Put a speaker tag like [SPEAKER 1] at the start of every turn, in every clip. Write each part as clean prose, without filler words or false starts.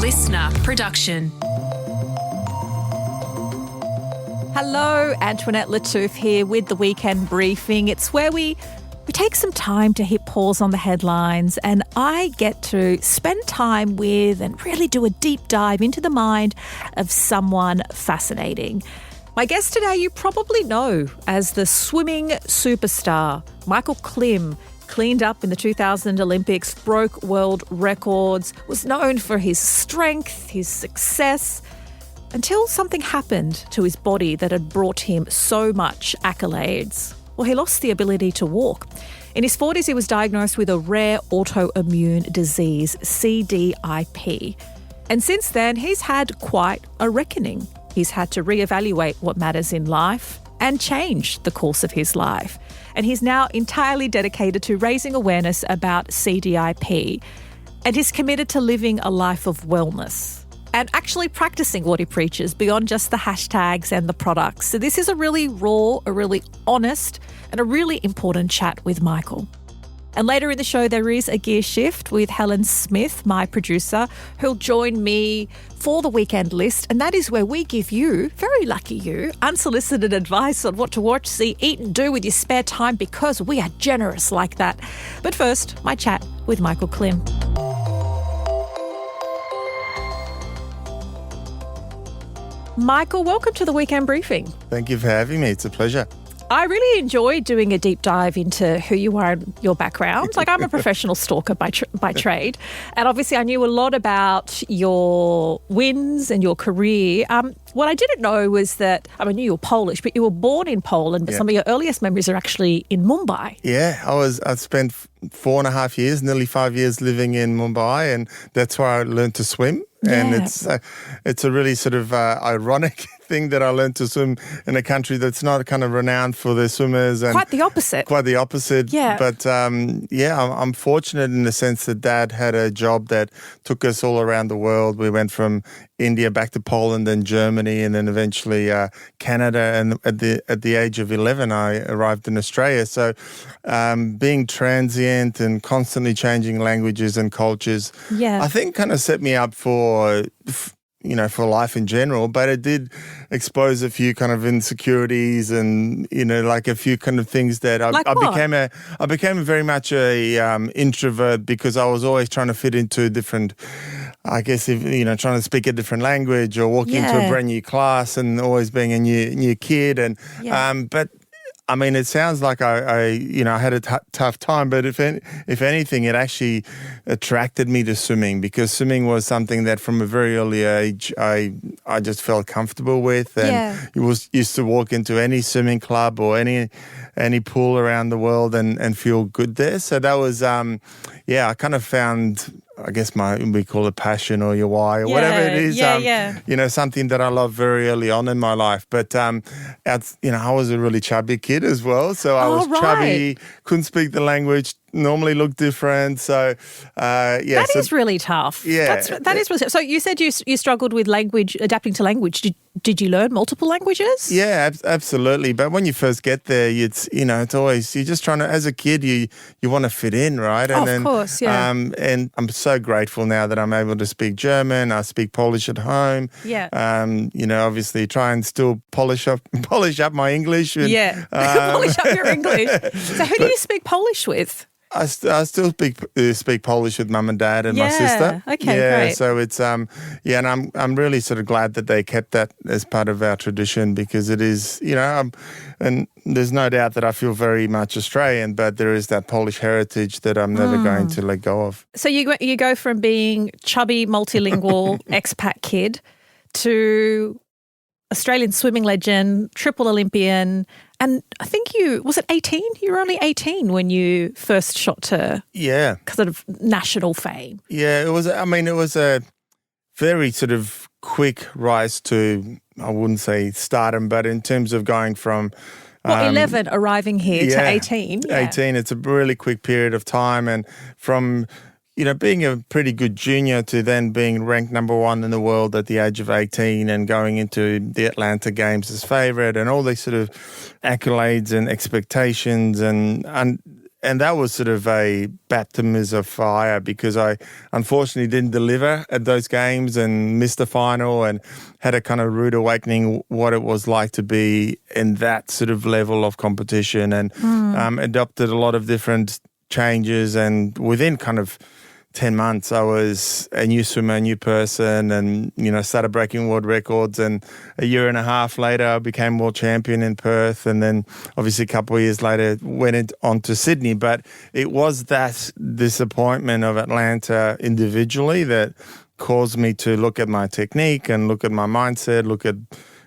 [SPEAKER 1] listener production.
[SPEAKER 2] Hello, Antoinette Lattouf here with the Weekend Briefing. It's where we take some time to hit pause on the headlines, and I get to spend time with and really do a deep dive into the mind of someone fascinating. My guest today you probably know as the swimming superstar. Michael Klim cleaned up in the 2000 Olympics, broke world records, was known for his strength, his success, until something happened to his body that had brought him so much accolades. Well, he lost the ability to walk. In his 40s, he was diagnosed with a rare autoimmune disease, CDIP. And since then, he's had quite a reckoning. He's had to reevaluate what matters in life and change the course of his life. And he's now entirely dedicated to raising awareness about CDIP, and he's committed to living a life of wellness and actually practicing what he preaches beyond just the hashtags and the products. So this is a really raw, a really honest, and a really important chat with Michael. And later in the show, there is a gear shift with Helen Smith, my producer, who'll join me for the weekend list. And that is where we give you, very lucky you, unsolicited advice on what to watch, see, eat and do with your spare time, because we are generous like that. But first, my chat with Michael Klim. Michael, welcome to the Weekend Briefing.
[SPEAKER 3] Thank you for having me. It's a pleasure.
[SPEAKER 2] I really enjoy doing a deep dive into who you are and your background. Like, I'm a professional stalker by trade. And obviously I knew a lot about your wins and your career. What I didn't know was that, I knew you were Polish, but you were born in Poland, but some of your earliest memories are actually in Mumbai.
[SPEAKER 3] Yeah, I spent 4.5 years, nearly 5 years living in Mumbai, and that's where I learned to swim. And it's a really sort of ironic thing that I learned to swim in a country that's not kind of renowned for their swimmers. And
[SPEAKER 2] quite the opposite.
[SPEAKER 3] Quite the opposite.
[SPEAKER 2] Yeah.
[SPEAKER 3] But I'm fortunate in the sense that Dad had a job that took us all around the world. We went from India back to Poland and Germany, and then eventually Canada. And at the age of 11, I arrived in Australia. So being transient and constantly changing languages and cultures, I think kind of set me up for life in general, but it did expose a few kind of insecurities and, like a few kind of things that I became very much a introvert, because I was always trying to fit into different, I guess, trying to speak a different language or walk into a brand new class and always being a new kid. And, but it sounds like I had a tough time, but if anything, it actually attracted me to swimming, because swimming was something that from a very early age I just felt comfortable with, and used to walk into any swimming club or any pool around the world and feel good there. So that was I kind of found, I guess, we call it passion or your why or whatever it is, something that I loved very early on in my life. But, I was a really chubby kid as well. So I was chubby, couldn't speak the language, normally looked different. So,
[SPEAKER 2] That is really tough.
[SPEAKER 3] Yeah.
[SPEAKER 2] That is really tough. So you said you struggled with language, adapting to language. Did you learn multiple languages?
[SPEAKER 3] Yeah, absolutely. But when you first get there, it's always, you're just trying to, as a kid, you want to fit in, right? And
[SPEAKER 2] of course, yeah.
[SPEAKER 3] And I'm so grateful now that I'm able to speak German. I speak Polish at home.
[SPEAKER 2] Yeah.
[SPEAKER 3] Obviously try and still polish up my English. And,
[SPEAKER 2] polish up your English. So who do you speak Polish with?
[SPEAKER 3] I still speak Polish with Mum and Dad and my sister.
[SPEAKER 2] Okay, great.
[SPEAKER 3] So it's and I'm really sort of glad that they kept that as part of our tradition, because it is, and there's no doubt that I feel very much Australian, but there is that Polish heritage that I'm never going to let go of.
[SPEAKER 2] So you go from being chubby, multilingual expat kid to Australian swimming legend, triple Olympian, and I think was it 18? You were only 18 when you first shot to sort of national fame.
[SPEAKER 3] Yeah, it was a very sort of quick rise to, I wouldn't say stardom, but in terms of going from
[SPEAKER 2] 11 arriving here to 18. Yeah.
[SPEAKER 3] 18, it's a really quick period of time, and from being a pretty good junior to then being ranked number 1 in the world at the age of 18 and going into the Atlanta Games as favourite and all these sort of accolades and expectations and And that was sort of a baptism of fire because I unfortunately didn't deliver at those games and missed the final and had a kind of rude awakening what it was like to be in that sort of level of competition and adopted a lot of different changes. And within kind of 10 months, I was a new swimmer, a new person, and, started breaking world records. And a year and a half later, I became world champion in Perth. And then obviously a couple of years later, went on to Sydney. But it was that disappointment of Atlanta individually that caused me to look at my technique and look at my mindset, look at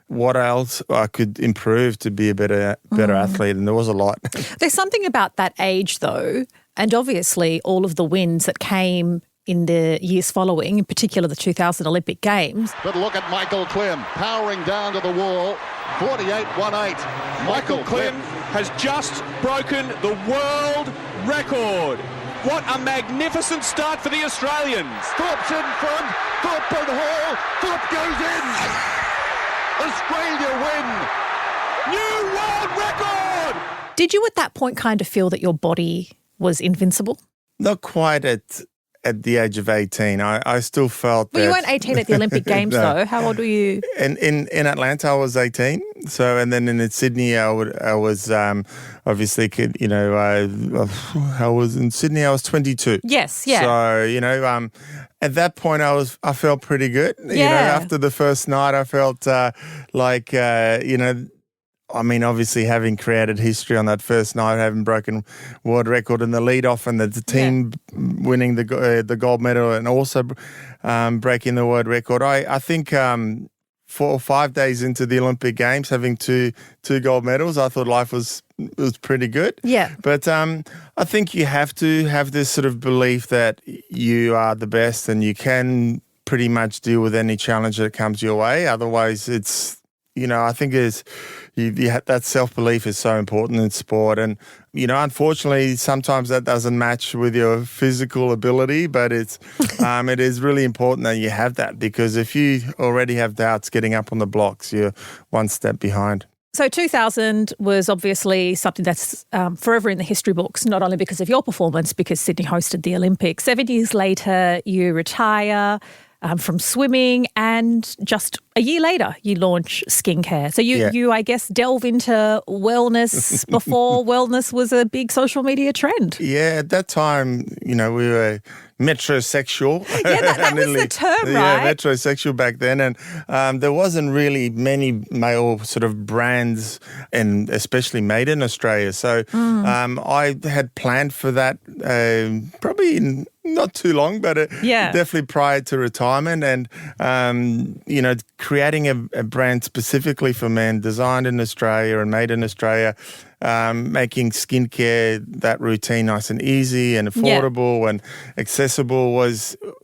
[SPEAKER 3] what else I could improve to be a better athlete. And there was a lot.
[SPEAKER 2] There's something about that age, though, and obviously all of the wins that came in the years following, in particular the 2000 Olympic Games.
[SPEAKER 1] But look at Michael Klim powering down to the wall, 48.18.
[SPEAKER 4] Michael Klim has just broken the world record. What a magnificent start for the Australians.
[SPEAKER 1] Thorpe's in front, Thorpe and Hall, Thorpe goes in. Australia win.
[SPEAKER 4] New world record!
[SPEAKER 2] Did you at that point kind of feel that your body was invincible?
[SPEAKER 3] Not quite at the age of 18. I still felt that...
[SPEAKER 2] Well, you weren't 18 at the Olympic Games,
[SPEAKER 3] No.
[SPEAKER 2] though. How old were you?
[SPEAKER 3] In Atlanta, I was 18. So, and then in Sydney, I was obviously, I was in Sydney, I was 22.
[SPEAKER 2] Yes, yeah.
[SPEAKER 3] So, at that point, I felt pretty good.
[SPEAKER 2] Yeah.
[SPEAKER 3] After the first night, I felt obviously having created history on that first night, having broken world record in the lead-off and the team winning the gold medal and also breaking the world record. I think 4 or 5 days into the Olympic Games, having two gold medals, I thought life was pretty good.
[SPEAKER 2] Yeah.
[SPEAKER 3] But I think you have to have this sort of belief that you are the best and you can pretty much deal with any challenge that comes your way. Otherwise, it's... I think that self-belief is so important in sport. And, unfortunately, sometimes that doesn't match with your physical ability, but it is really important that you have that because if you already have doubts getting up on the blocks, you're one step behind.
[SPEAKER 2] So 2000 was obviously something that's forever in the history books, not only because of your performance, because Sydney hosted the Olympics. 7 years later, you retire from swimming, and just a year later, you launch skincare. So you, I guess, delve into wellness before wellness was a big social media trend.
[SPEAKER 3] Yeah, at that time, we were metrosexual.
[SPEAKER 2] Yeah, that was the term, right?
[SPEAKER 3] Yeah, metrosexual back then. And there wasn't really many male sort of brands, and especially made in Australia. So I had planned for that probably not too long, but definitely prior to retirement. And, creating a brand specifically for men, designed in Australia and made in Australia, making skincare, that routine nice and easy and affordable and accessible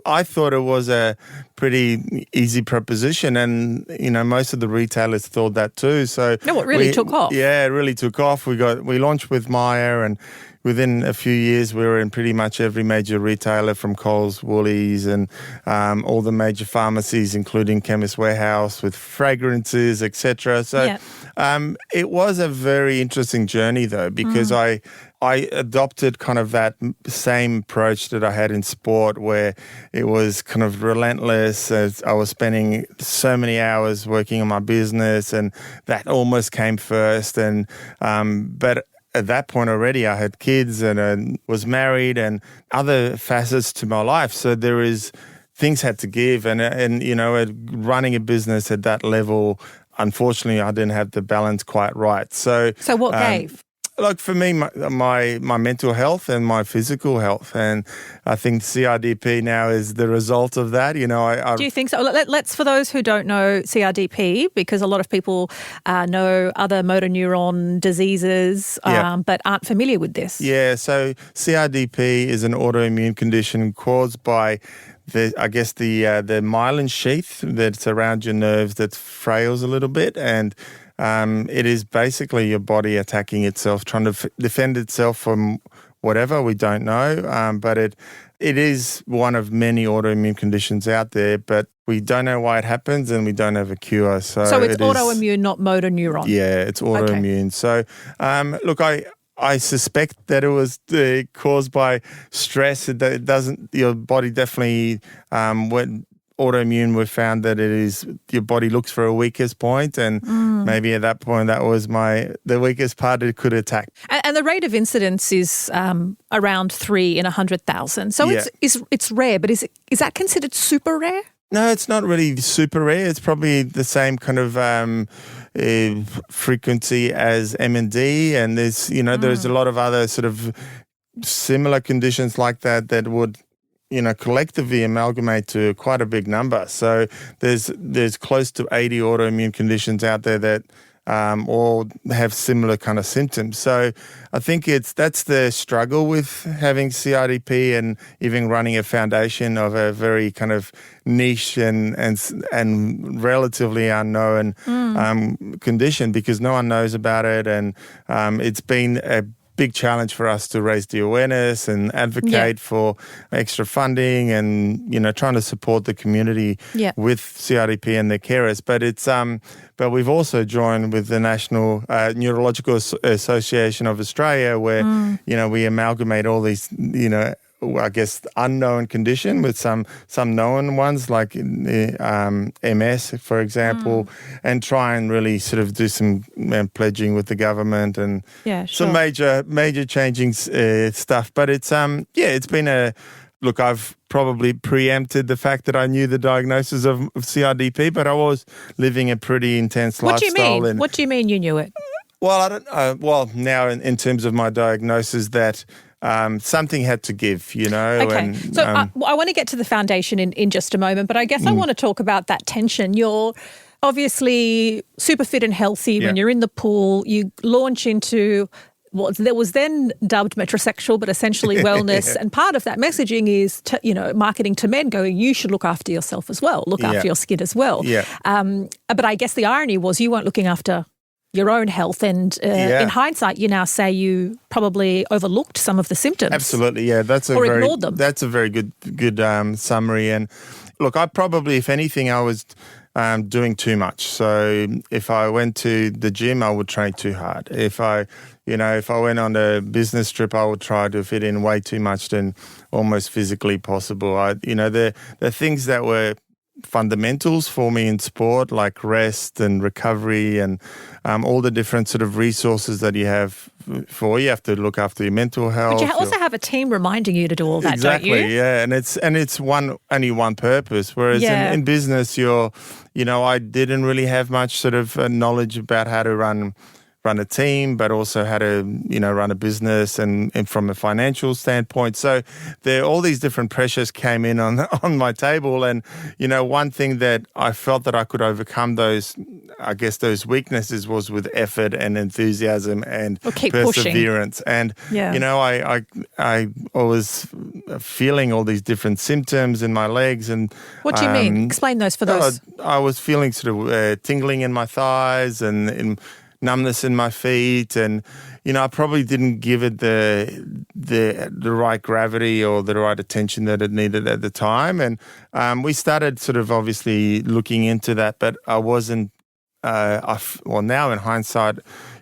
[SPEAKER 3] I thought it was a pretty easy proposition. And, most of the retailers thought that too. So
[SPEAKER 2] it really took off. Yeah,
[SPEAKER 3] it really took off. We launched with Maya, and within a few years, we were in pretty much every major retailer from Coles, Woolies, and all the major pharmacies, including Chemist Warehouse, with fragrances, etc. So it was a very interesting journey, though, because I adopted kind of that same approach that I had in sport, where it was kind of relentless. As I was spending so many hours working on my business, and that almost came first. And but at that point already, I had kids and was married and other facets to my life. So things had to give. And running a business at that level, unfortunately, I didn't have the balance quite right. So
[SPEAKER 2] what gave?
[SPEAKER 3] Like for me, my mental health and my physical health, and I think CRDP now is the result of that.
[SPEAKER 2] Do you think so? Let's, for those who don't know CRDP, because a lot of people know other motor neuron diseases, but aren't familiar with this.
[SPEAKER 3] Yeah, so CRDP is an autoimmune condition caused by the myelin sheath that's around your nerves that frails a little bit, and it is basically your body attacking itself, trying to defend itself from whatever, we don't know. But it is one of many autoimmune conditions out there, but we don't know why it happens and we don't have a cure. So
[SPEAKER 2] it's autoimmune, not motor neuron.
[SPEAKER 3] Yeah, it's autoimmune. Okay. So, look, I suspect that it was caused by stress. It doesn't. Your body definitely when autoimmune, we found that it is your body looks for a weakest point, and maybe at that point that was the weakest part it could attack.
[SPEAKER 2] And the rate of incidence is around 3 in 100,000. So it's rare, but is that considered super rare?
[SPEAKER 3] No, it's not really super rare. It's probably the same kind of frequency as MND, and there's there's a lot of other sort of similar conditions like that would collectively amalgamate to quite a big number. So there's close to 80 autoimmune conditions out there that all have similar kind of symptoms. So I think that's the struggle with having CIDP and even running a foundation of a very kind of niche and relatively unknown condition, because no one knows about it, and it's been a big challenge for us to raise the awareness and advocate for extra funding and trying to support the community with CIDP and their carers. But we've also joined with the National Neurological Association of Australia, where we amalgamate all these I guess unknown condition with some known ones like MS, for example, and try and really sort of do some pledging with the government and some major changing stuff. But it's been look, I've probably preempted the fact that I knew the diagnosis of CIDP, but I was living a pretty intense lifestyle.
[SPEAKER 2] What do you mean you knew it?
[SPEAKER 3] Well, I don't know. Well, now in terms of my diagnosis, that something had to give,
[SPEAKER 2] Okay.
[SPEAKER 3] And,
[SPEAKER 2] so I want to get to the foundation in just a moment, but I guess I want to talk about that tension. You're obviously super fit and healthy when you're in the pool. You launch into what was then dubbed metrosexual, but essentially wellness. And part of that messaging is, marketing to men going, you should look after yourself as well, look after your skin as well.
[SPEAKER 3] Yeah.
[SPEAKER 2] But I guess the irony was you weren't looking after your own health, and in hindsight, you now say you probably overlooked some of the symptoms.
[SPEAKER 3] Absolutely, yeah.
[SPEAKER 2] Ignored them.
[SPEAKER 3] That's a very good summary. And look, I probably, if anything, I was doing too much. So if I went to the gym, I would train too hard. If I went on a business trip, I would try to fit in way too much than almost physically possible. The things that were fundamentals for me in sport, like rest and recovery and all the different sort of resources that you have you have to look after your mental health.
[SPEAKER 2] But you also have a team reminding you to do all that,
[SPEAKER 3] exactly,
[SPEAKER 2] don't you?
[SPEAKER 3] Yeah, and it's only one purpose. Whereas in business, I didn't really have much sort of knowledge about how to run a team, but also how to, run a business and from a financial standpoint. So all these different pressures came in on my table. And, one thing that I felt that I could overcome those weaknesses was with effort and enthusiasm and perseverance. Pushing. And, I was feeling all these different symptoms in my legs. And
[SPEAKER 2] what do you mean? Explain those for those.
[SPEAKER 3] I was feeling sort of tingling in my thighs and numbness in my feet, and I probably didn't give it the right gravity or the right attention that it needed at the time. And we started sort of obviously looking into that, but I wasn't. Now in hindsight,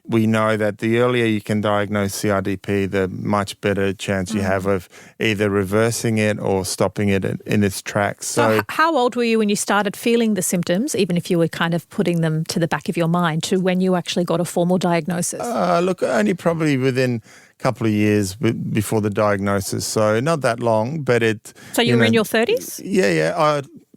[SPEAKER 3] we know that the earlier you can diagnose CIDP, the much better chance you have of either reversing it or stopping it in its tracks.
[SPEAKER 2] So how old were you when you started feeling the symptoms, even if you were kind of putting them to the back of your mind, to when you actually got a formal diagnosis?
[SPEAKER 3] Look, only probably within a couple of years before the diagnosis, so not that long. But
[SPEAKER 2] So you were in your 30s?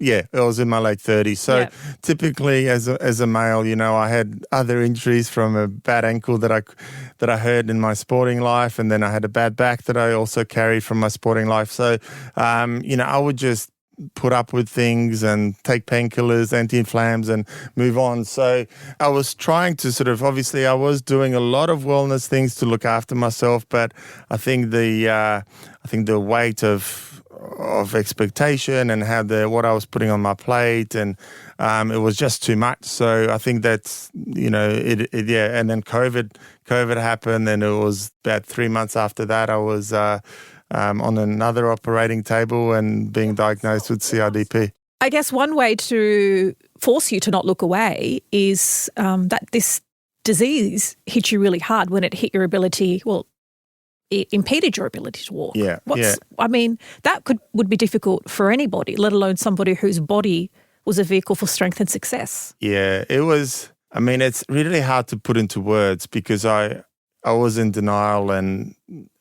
[SPEAKER 3] Yeah, I was in my late 30s. So typically as a male, I had other injuries from a bad ankle that I hurt in my sporting life, and then I had a bad back that I also carried from my sporting life. So, I would just put up with things and take painkillers, anti-inflams, and move on. So I was trying to obviously I was doing a lot of wellness things to look after myself, but I think the weight of expectation and what I was putting on my plate, and it was just too much. So I think that's and then COVID happened, and it was about 3 months after that I was on another operating table and being diagnosed with CIDP.
[SPEAKER 2] I guess one way to force you to not look away is that this disease hit you really hard when it hit your ability, it impeded your ability to walk.
[SPEAKER 3] Yeah.
[SPEAKER 2] I mean, that would be difficult for anybody, let alone somebody whose body was a vehicle for strength and success.
[SPEAKER 3] Yeah, it was. I mean, it's really hard to put into words because I was in denial and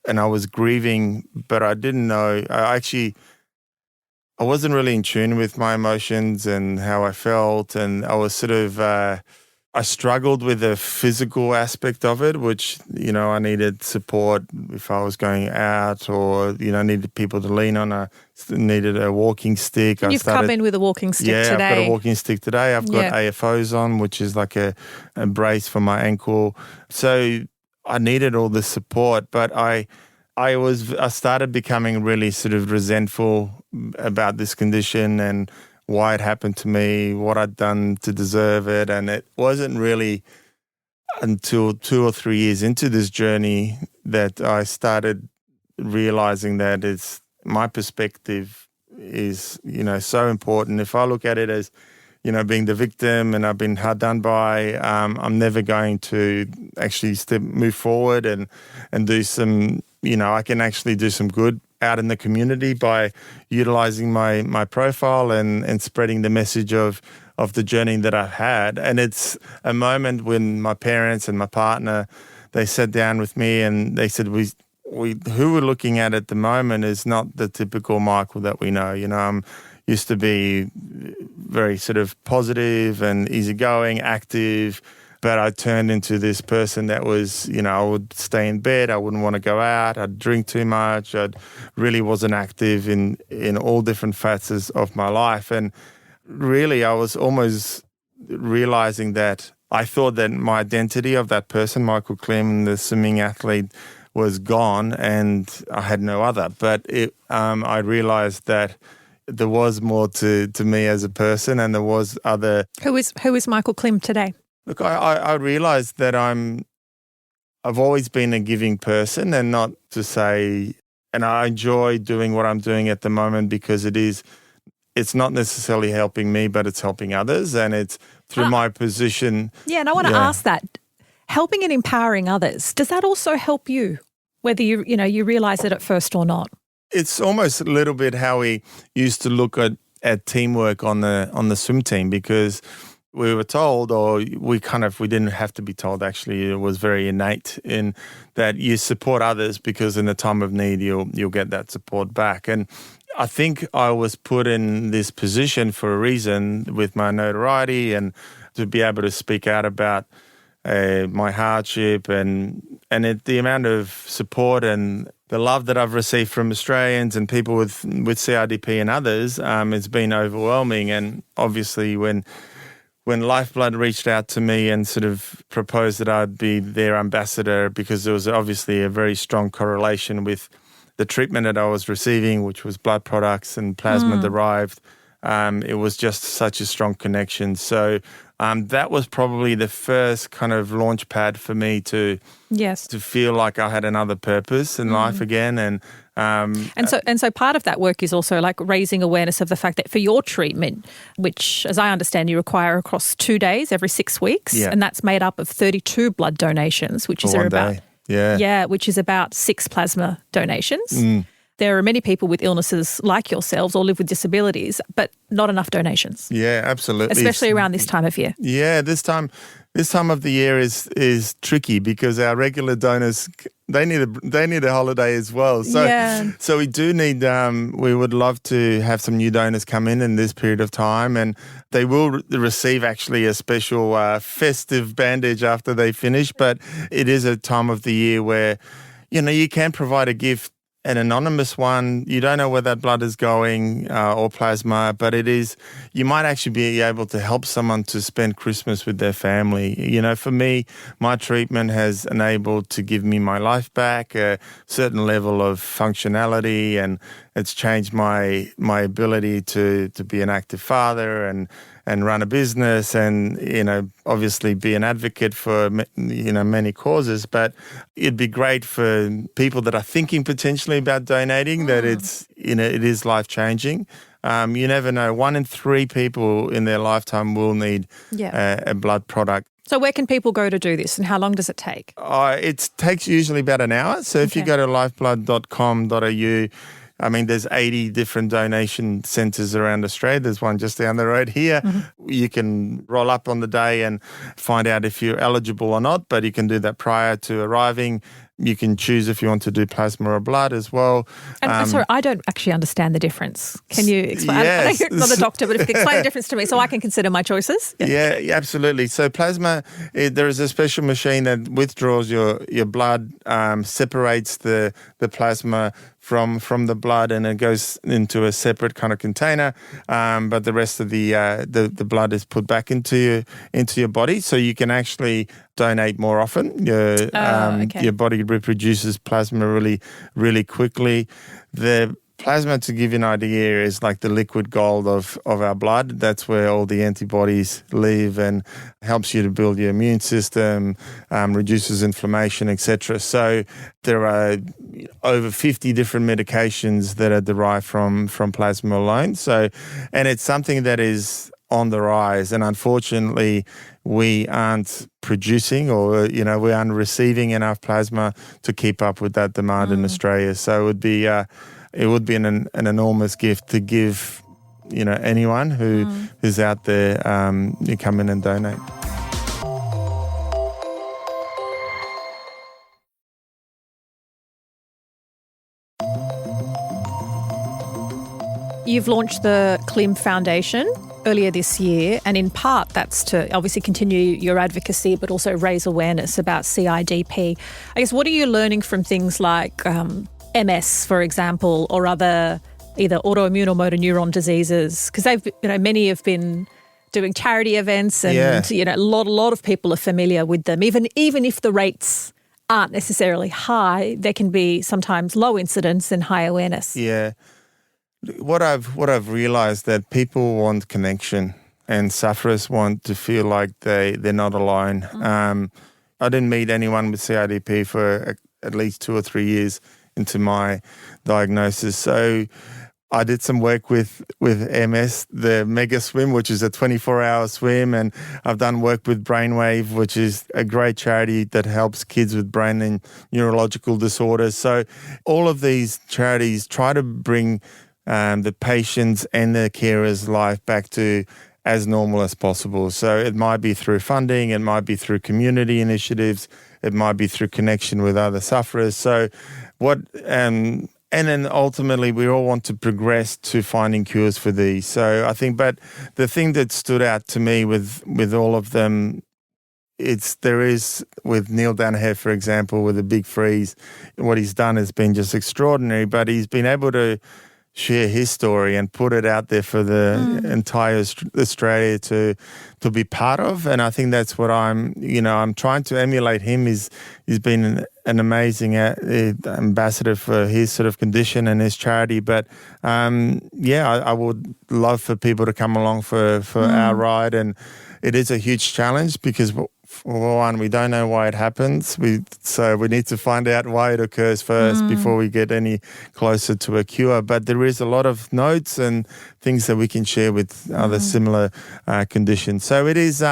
[SPEAKER 3] I was grieving, but I didn't know. I wasn't really in tune with my emotions and how I felt, and I was sort of I struggled with the physical aspect of it, which, I needed support if I was going out or, needed people to lean on. I needed a walking stick.
[SPEAKER 2] You've come in with a walking stick today.
[SPEAKER 3] Yeah, I've got a walking stick today. I've got AFOs on, which is like a brace for my ankle. So I needed all this support, but I started becoming really sort of resentful about this condition and why it happened to me, what I'd done to deserve it. And it wasn't really until 2 or 3 years into this journey that I started realizing that my perspective is, so important. If I look at it as, being the victim and I've been hard done by, I'm never going to actually move forward and do some, I can actually do some good out in the community by utilizing my profile and spreading the message of the journey that I've had. And it's a moment when my parents and my partner, they sat down with me and they said, who we're looking at the moment is not the typical Michael that we know. I'm used to be very sort of positive and easygoing, active, but I turned into this person that was, I would stay in bed. I wouldn't want to go out. I'd drink too much. I really wasn't active in all different facets of my life. And really, I was almost realizing that I thought that my identity of that person, Michael Klim, the swimming athlete, was gone and I had no other. But I realized that there was more to me as a person and there was other...
[SPEAKER 2] Who is Michael Klim today?
[SPEAKER 3] Look, I realised that I've always been a giving person, and not to say, and I enjoy doing what I'm doing at the moment because it's not necessarily helping me, but it's helping others, and it's through my position.
[SPEAKER 2] Yeah, and I want to ask that, helping and empowering others, does that also help you, whether you realise it at first or not?
[SPEAKER 3] It's almost a little bit how we used to look at teamwork on the swim team, because we were told, or we didn't have to be told, actually. It was very innate in that you support others because in a time of need, you'll get that support back. And I think I was put in this position for a reason with my notoriety and to be able to speak out about my hardship and the amount of support and the love that I've received from Australians and people with CDIP and others, it's been overwhelming. And obviously when Lifeblood reached out to me and sort of proposed that I'd be their ambassador, because there was obviously a very strong correlation with the treatment that I was receiving, which was blood products and plasma derived. It was just such a strong connection. So that was probably the first kind of launch pad for me to feel like I had another purpose in life again. And so part of that work is also like raising awareness of the fact that for your treatment, which as I understand you require across 2 days every 6 weeks, and that's made up of 32 blood donations, which is about which is about 6 plasma donations. There are many people with illnesses like yourselves or live with disabilities, but not enough donations. Yeah, absolutely. Especially around this time of year. Yeah, this time of the year is tricky because our regular donors, they need a holiday as well. So we do need, we would love to have some new donors come in this period of time, and they will receive actually a special festive bandage after they finish. But it is a time of the year where, you can provide a gift, an anonymous one. You don't know where that blood is going or plasma, but you might actually be able to help someone to spend Christmas with their family. For me, my treatment has enabled to give me my life back, a certain level of functionality, and it's changed my ability to be an active father and run a business and, obviously be an advocate for, many causes. But it'd be great for people that are thinking potentially about donating that it is life-changing. You never know. 1 in 3 people in their lifetime will need a blood product.
[SPEAKER 2] So where can people go to do this and how long does it take?
[SPEAKER 3] It takes usually about an hour. So if you go to lifeblood.com.au, I mean, there's 80 different donation centres around Australia. There's one just down the road here. Mm-hmm. You can roll up on the day and find out if you're eligible or not, but you can do that prior to arriving. You can choose if you want to do plasma or blood as well.
[SPEAKER 2] And sorry, I don't actually understand the difference. Can you explain?
[SPEAKER 3] Yes.
[SPEAKER 2] I know you're not a doctor, but if you can explain the difference to me so I can consider my choices.
[SPEAKER 3] Yeah, absolutely. So plasma, there is a special machine that withdraws your blood, separates the plasma from the blood, and it goes into a separate kind of container. But the rest of the blood is put back into your body, so you can actually donate more often. Your body reproduces plasma really, really quickly. The plasma, to give you an idea, is like the liquid gold of our blood. That's where all the antibodies live and helps you to build your immune system, reduces inflammation, etc. So there are over 50 different medications that are derived from plasma alone. So, and it's something that is on the rise, and unfortunately we aren't producing or we aren't receiving enough plasma to keep up with that demand in Australia. So it would be an enormous gift to give anyone who is out there, you come in and donate.
[SPEAKER 2] You've launched the Klim Foundation earlier this year, and in part that's to obviously continue your advocacy but also raise awareness about CIDP. I guess, what are you learning from things like MS, for example, or other either autoimmune or motor neuron diseases? Because many have been doing charity events, and a lot of people are familiar with them. Even if the rates aren't necessarily high, there can be sometimes low incidence and high awareness.
[SPEAKER 3] Yeah. What I've realised that people want connection, and sufferers want to feel like they're not alone. I didn't meet anyone with CIDP for at least 2 or 3 years into my diagnosis. So I did some work with MS, the Mega Swim, which is a 24-hour swim, and I've done work with Brainwave, which is a great charity that helps kids with brain and neurological disorders. So all of these charities try to bring the patients and the carers' life back to as normal as possible. So it might be through funding, it might be through community initiatives, it might be through connection with other sufferers. So and then ultimately we all want to progress to finding cures for these. So I think, but the thing that stood out to me with all of them, there is with Neil Danaher, for example, with the Big Freeze, what he's done has been just extraordinary, but he's been able to share his story and put it out there for the entire Australia to be part of. And I think that's what I'm trying to emulate him. He's been an amazing ambassador for his sort of condition and his charity. But I would love for people to come along for our ride. And it is a huge challenge because, for one, we don't know why it happens. So we need to find out why it occurs first before we get any closer to a cure. But there is a lot of notes and things that we can share with other similar conditions. So it is.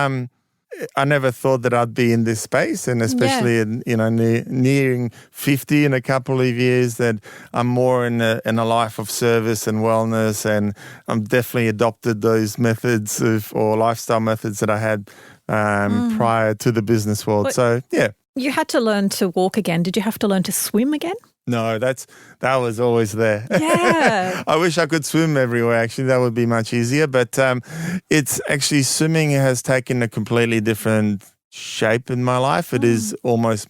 [SPEAKER 3] I never thought that I'd be in this space, and especially nearing 50 in a couple of years, that I'm more in a life of service and wellness, and I'm definitely adopted those methods or lifestyle methods that I had prior to the business world.
[SPEAKER 2] But
[SPEAKER 3] so, yeah.
[SPEAKER 2] You had to learn to walk again. Did you have to learn to swim again?
[SPEAKER 3] No, that was always there.
[SPEAKER 2] Yeah.
[SPEAKER 3] I wish I could swim everywhere, actually. That would be much easier. But it's actually, swimming has taken a completely different shape in my life. It is almost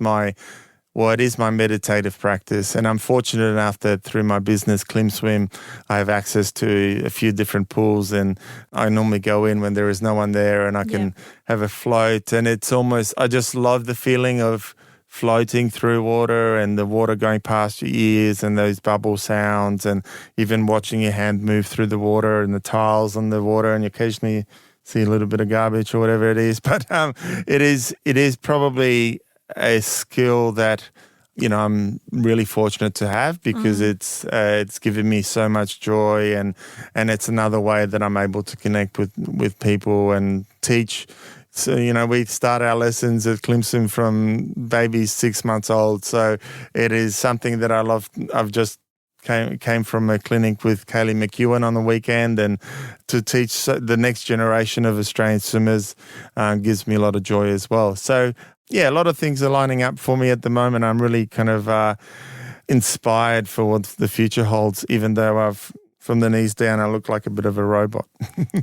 [SPEAKER 3] it is my meditative practice. And I'm fortunate enough that through my business, Klim Swim, I have access to a few different pools, and I normally go in when there is no one there, and I can have a float. And it's almost, I just love the feeling of floating through water and the water going past your ears and those bubble sounds, and even watching your hand move through the water and the tiles on the water, and you occasionally see a little bit of garbage or whatever it is. But it is probably a skill that I'm really fortunate to have, because it's given me so much joy, and it's another way that I'm able to connect with people and teach So, we start our lessons at Clemson from babies 6 months old. So it is something that I love. I've just came from a clinic with Kaylee McEwen on the weekend, and to teach the next generation of Australian swimmers gives me a lot of joy as well. So, yeah, a lot of things are lining up for me at the moment. I'm really kind of inspired for what the future holds, even though from the knees down, I look like a bit of a robot.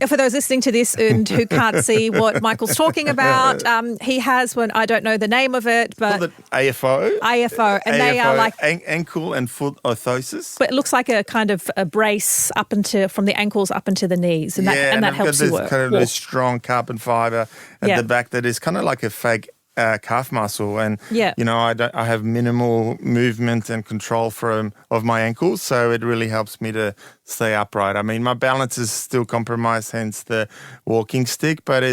[SPEAKER 2] For those listening to this and who can't see what Michael's talking about, he has one, I don't know the name of it, but...
[SPEAKER 3] Called it AFO.
[SPEAKER 2] AFO, and they are like...
[SPEAKER 3] ankle and foot orthosis.
[SPEAKER 2] But it looks like a kind of a brace from the ankles up into the knees, and that helps you work.
[SPEAKER 3] Kind of this strong carbon fibre at the back that is kind of like a fake calf muscle, and I have minimal movement and control of my ankles, so it really helps me to stay upright. I mean, my balance is still compromised, hence the walking stick, but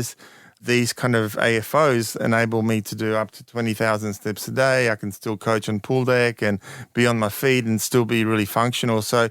[SPEAKER 3] these kind of AFOs enable me to do up to 20,000 steps a day. I can still coach on pool deck and be on my feet and still be really functional. So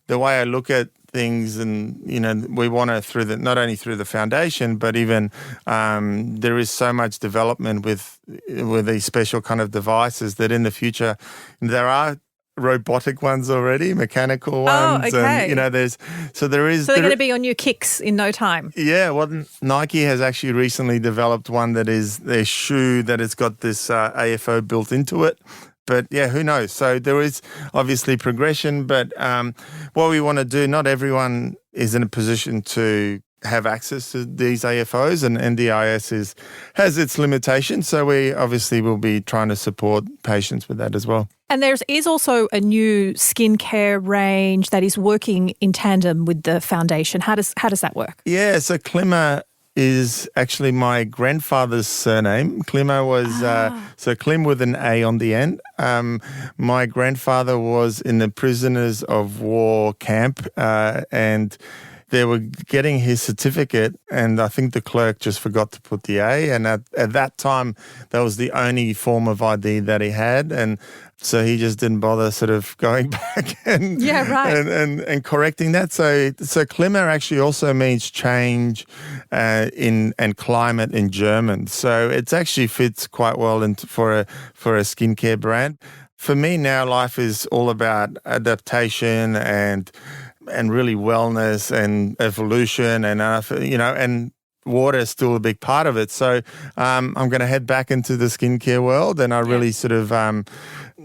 [SPEAKER 3] the way I look at things, and we want to not only through the foundation, but even there is so much development with these special kind of devices that in the future there are robotic ones already, mechanical ones.
[SPEAKER 2] Oh, okay.
[SPEAKER 3] And so they're
[SPEAKER 2] going to be on your kicks in no time.
[SPEAKER 3] Yeah, well, Nike has actually recently developed one that is their shoe that has got this AFO built into it. But yeah, who knows? So there is obviously progression, but what we want to do, not everyone is in a position to have access to these AFOs, and NDIS has its limitations. So we obviously will be trying to support patients with that as well.
[SPEAKER 2] And there is also a new skincare range that is working in tandem with the foundation. How does that work?
[SPEAKER 3] Yeah, so Klimmer is actually my grandfather's surname. Klimmer was, so Klim with an A on the end. My grandfather was in the prisoners of war camp and they were getting his certificate, and I think the clerk just forgot to put the A, and at that time that was the only form of ID that he had, and so he just didn't bother sort of going back and and correcting that. So Klima actually also means change and climate in German. So it actually fits quite well for a skincare brand. For me now, life is all about adaptation and really wellness and evolution, and and water is still a big part of it. So I'm going to head back into the skincare world, and I really sort of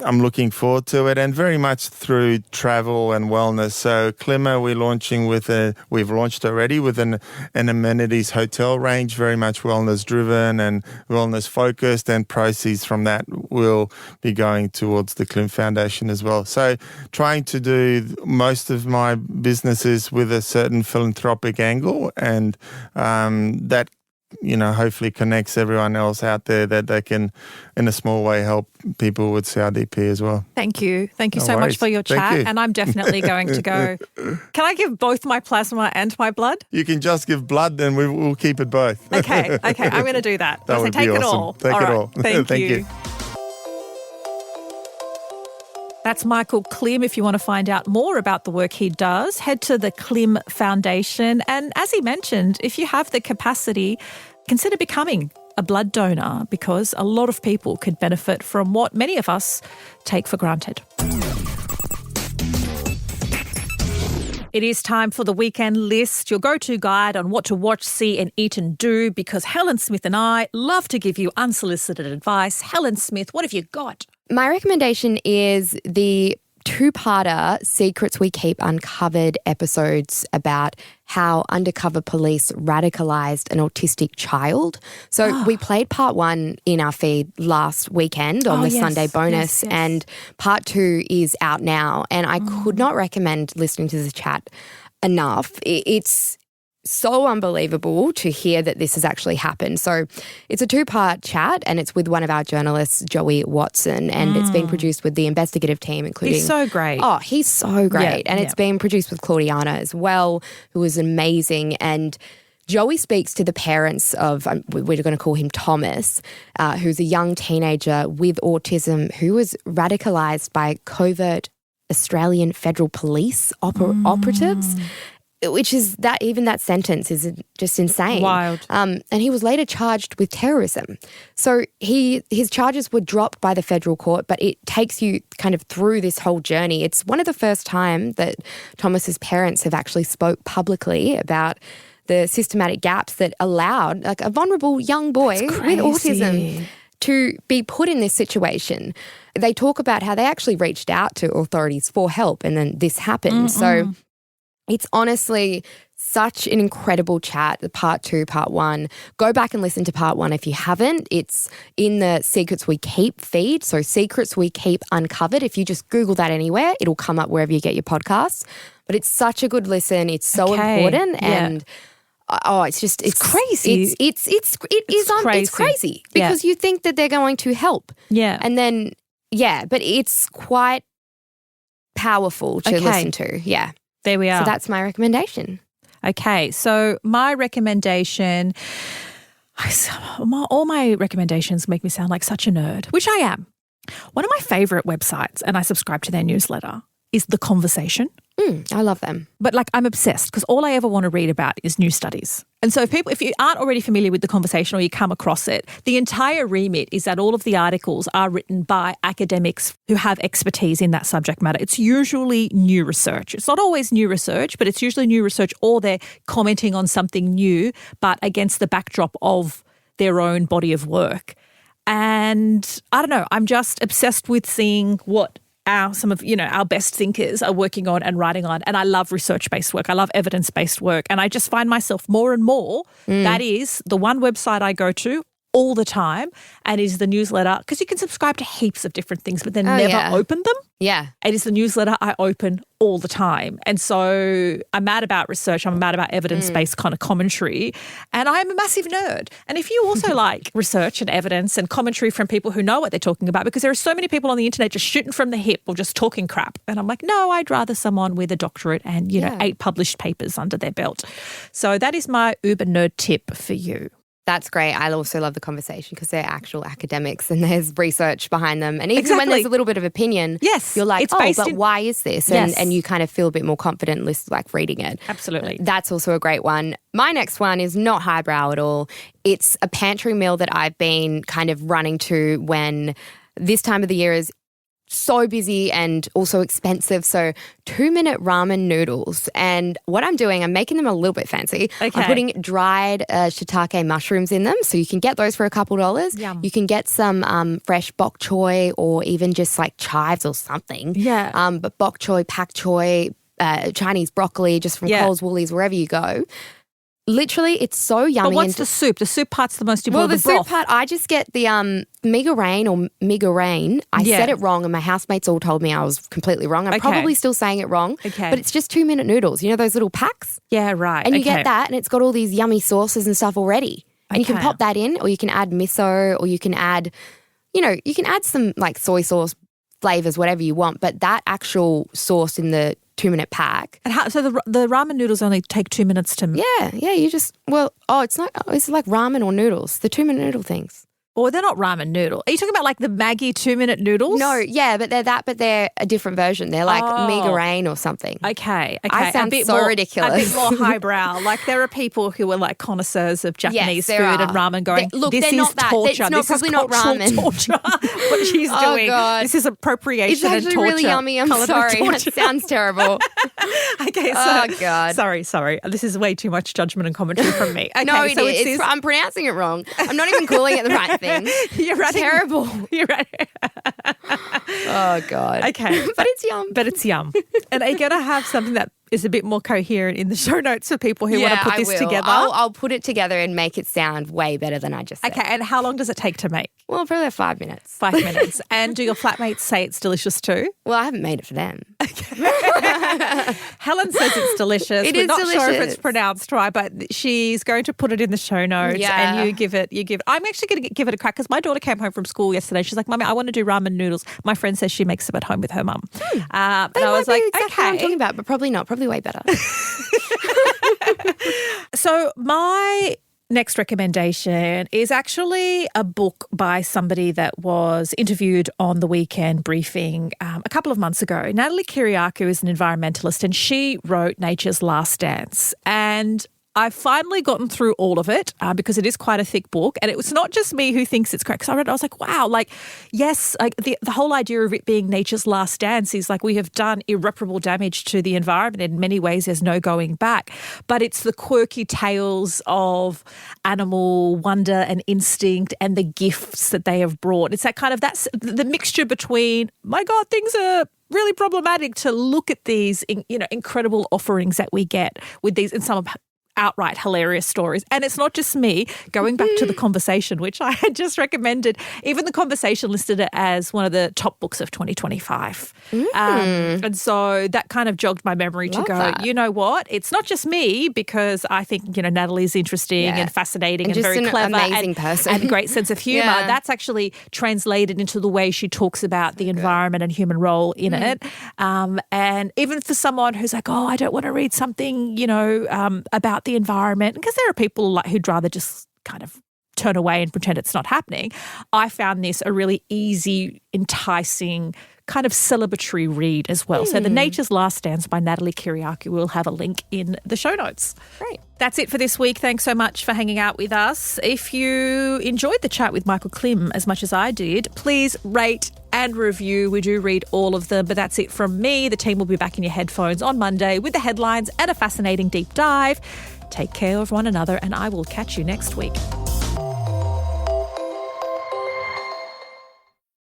[SPEAKER 3] I'm looking forward to it, and very much through travel and wellness. So Klima, we've launched already with an amenities hotel range, very much wellness driven and wellness focused, and proceeds from that will be going towards the Klim Foundation as well. So trying to do most of my businesses with a certain philanthropic angle, and that hopefully connects everyone else out there that they can, in a small way, help people with CDIP as well.
[SPEAKER 2] Thank you. Thank you so much for your chat. And I'm definitely going to go. Can I give both my plasma and my blood?
[SPEAKER 3] You can just give blood, then we'll keep it both.
[SPEAKER 2] Okay. I'm going to do that.
[SPEAKER 3] That would
[SPEAKER 2] take
[SPEAKER 3] be
[SPEAKER 2] it
[SPEAKER 3] awesome.
[SPEAKER 2] all.
[SPEAKER 3] Take it all.
[SPEAKER 2] Thank
[SPEAKER 3] Thank
[SPEAKER 2] you.
[SPEAKER 3] you.
[SPEAKER 2] That's Michael Klim. If you want to find out more about the work he does, head to the Klim Foundation. And as he mentioned, if you have the capacity, consider becoming a blood donor, because a lot of people could benefit from what many of us take for granted. It is time for the weekend list, your go-to guide on what to watch, see and eat and do, because Helen Smith and I love to give you unsolicited advice. Helen Smith, what have you got?
[SPEAKER 5] My recommendation is the two-parter Secrets We Keep Uncovered episodes about how undercover police radicalised an autistic child. So we played part 1 in our feed last weekend on the Sunday bonus, and part 2 is out now. And I could not recommend listening to the chat enough. It's so unbelievable to hear that this has actually happened. So it's a 2-part chat, and it's with one of our journalists, Joey Watson, and it's been produced with the investigative team, including...
[SPEAKER 2] He's so great.
[SPEAKER 5] Oh, he's so great. It's been produced with Claudiana as well, who was amazing. And Joey speaks to the parents of, we're going to call him Thomas, who's a young teenager with autism who was radicalised by covert Australian Federal Police operatives. which is that even that sentence is just insane.
[SPEAKER 2] Wild.
[SPEAKER 5] And he was later charged with terrorism. So his charges were dropped by the federal court, but it takes you kind of through this whole journey. It's one of the first time that Thomas's parents have actually spoke publicly about the systematic gaps that allowed like a vulnerable young boy with autism to be put in this situation. They talk about how they actually reached out to authorities for help and then this happened. So it's honestly such an incredible chat, the part 2, part 1. Go back and listen to part 1 if you haven't. It's in the Secrets We Keep feed. So Secrets We Keep Uncovered. If you just Google that anywhere, it'll come up wherever you get your podcasts. But it's such a good listen. It's so important. And it's
[SPEAKER 2] crazy.
[SPEAKER 5] It's crazy because you think that they're going to help.
[SPEAKER 2] Yeah.
[SPEAKER 5] And then, but it's quite powerful to listen to. Yeah.
[SPEAKER 2] There we are.
[SPEAKER 5] So that's my recommendation.
[SPEAKER 2] Okay, so my recommendation, all my recommendations make me sound like such a nerd, which I am. One of my favourite websites, and I subscribe to their newsletter, is The Conversation.
[SPEAKER 5] I love them.
[SPEAKER 2] But I'm obsessed because all I ever want to read about is new studies. And so if you aren't already familiar with The Conversation or you come across it, the entire remit is that all of the articles are written by academics who have expertise in that subject matter. It's usually new research. It's not always new research, but it's usually new research or they're commenting on something new, but against the backdrop of their own body of work. And I don't know, I'm just obsessed with seeing what some of our best thinkers are working on and writing on. And I love research-based work. I love evidence-based work. And I just find myself more and more, that is the one website I go to all the time and is the newsletter, because you can subscribe to heaps of different things but then never open them.
[SPEAKER 5] Yeah.
[SPEAKER 2] It is the newsletter I open all the time. And so I'm mad about research. I'm mad about evidence-based kind of commentary. And I'm a massive nerd. And if you also like research and evidence and commentary from people who know what they're talking about, because there are so many people on the internet just shooting from the hip or just talking crap. And I'm like, no, I'd rather someone with a doctorate and, 8 published papers under their belt. So that is my uber nerd tip for you.
[SPEAKER 5] That's great. I also love The Conversation because they're actual academics and there's research behind them. And even when there's a little bit of opinion, you're like, why is this? And you kind of feel a bit more confident reading it.
[SPEAKER 2] Absolutely.
[SPEAKER 5] That's also a great one. My next one is not highbrow at all. It's a pantry meal that I've been kind of running to when this time of the year is so busy and also expensive. So 2-minute ramen noodles. And what I'm doing, I'm making them a little bit fancy.
[SPEAKER 2] Okay.
[SPEAKER 5] I'm putting dried shiitake mushrooms in them. So you can get those for a couple $.
[SPEAKER 2] Yum.
[SPEAKER 5] You can get some fresh bok choy or even just like chives or something.
[SPEAKER 2] Yeah.
[SPEAKER 5] But bok choy, pak choy, Chinese broccoli, just from Coles, Woolies, wherever you go. Literally, it's so yummy.
[SPEAKER 2] But what's the soup? The soup part's the most important.
[SPEAKER 5] Well, the soup part, I just get the Mi Goreng or Mi Goreng. I said it wrong and my housemates all told me I was completely wrong. I'm probably still saying it wrong.
[SPEAKER 2] Okay.
[SPEAKER 5] But it's just 2-minute noodles. You know those little packs?
[SPEAKER 2] Yeah, right.
[SPEAKER 5] And you get that and it's got all these yummy sauces and stuff already. And you can pop that in or you can add miso or you can add, you can add some like soy sauce flavors, whatever you want. But that actual sauce in the 2-minute pack.
[SPEAKER 2] And so the ramen noodles only take 2 minutes to make?
[SPEAKER 5] Yeah. You just, it's like ramen or noodles, the 2-minute noodle things.
[SPEAKER 2] Or they're not ramen noodle. Are you talking about like the Maggi 2-minute noodles?
[SPEAKER 5] No, yeah, but they're a different version. They're like Mi Goreng or something.
[SPEAKER 2] Okay.
[SPEAKER 5] I sound so ridiculous.
[SPEAKER 2] A bit more highbrow. Like there are people who are like connoisseurs of Japanese food and ramen going, this is torture.
[SPEAKER 5] This is not ramen.
[SPEAKER 2] Torture. What she's doing.
[SPEAKER 5] God.
[SPEAKER 2] This is appropriation
[SPEAKER 5] and torture. It's actually really yummy. I'm sorry. That sounds terrible.
[SPEAKER 2] Okay.
[SPEAKER 5] Oh, God.
[SPEAKER 2] Sorry. This is way too much judgment and commentary from me. Okay,
[SPEAKER 5] no, it is. I'm pronouncing it wrong. I'm not even calling it the right thing.
[SPEAKER 2] You're right.
[SPEAKER 5] Terrible.
[SPEAKER 2] You're right.
[SPEAKER 5] Oh, God.
[SPEAKER 2] Okay.
[SPEAKER 5] But it's yum.
[SPEAKER 2] And are you going to have something that is a bit more coherent in the show notes for people who want to put this together?
[SPEAKER 5] I'll put it together and make it sound way better than I just said.
[SPEAKER 2] Okay. And how long does it take to make?
[SPEAKER 5] Well, probably 5 minutes.
[SPEAKER 2] 5 minutes. And do your flatmates say it's delicious too?
[SPEAKER 5] Well, I haven't made it for them.
[SPEAKER 2] Okay. Helen says it's delicious. We're not sure if it's pronounced right, but she's going to put it in the show notes and you give it. I'm actually going to give it a crack because my daughter came home from school yesterday. She's like, Mummy, I want to do ramen noodles. My friend says she makes them at home with her mum. And I was like,
[SPEAKER 5] exactly
[SPEAKER 2] okay.
[SPEAKER 5] what I'm talking about, but probably not. Probably way better.
[SPEAKER 2] So my Next recommendation is actually a book by somebody that was interviewed on the Weekend Briefing a couple of months ago. Natalie Kyriakou is an environmentalist and she wrote Nature's Last Dance. And I've finally gotten through all of it because it is quite a thick book. And it was not just me who thinks it's correct. Because I read it, I was like, wow, like, yes, like the whole idea of it being nature's last dance is like we have done irreparable damage to the environment. In many ways, there's no going back. But it's the quirky tales of animal wonder and instinct and the gifts that they have brought. It's that kind of, that's the mixture between, my God, things are really problematic, to look at these, incredible offerings that we get with these, and some of outright hilarious stories. And it's not just me. Going back to the conversation, which I had just recommended, even the conversation listed it as one of the top books of 2025. And so that kind of jogged my memory to go, you know what? It's not just me, because I think, Natalie's interesting and fascinating and very clever,
[SPEAKER 5] amazing person.
[SPEAKER 2] and great sense of humour.
[SPEAKER 5] Yeah.
[SPEAKER 2] That's actually translated into the way she talks about the environment and human role in it. And even for someone who's like, oh, I don't want to read something, about the environment, because there are people who'd rather just kind of turn away and pretend it's not happening. I found this a really easy, enticing, kind of celebratory read as well. So The Nature's Last Dance by Natalie Kyriakou, we'll have a link in the show notes.
[SPEAKER 5] Great.
[SPEAKER 2] That's it for this week. Thanks so much for hanging out with us. If you enjoyed the chat with Michael Klim as much as I did, please rate and review. We do read all of them, but that's it from me. The team will be back in your headphones on Monday with the headlines and a fascinating deep dive. Take care of one another, and I will catch you next week.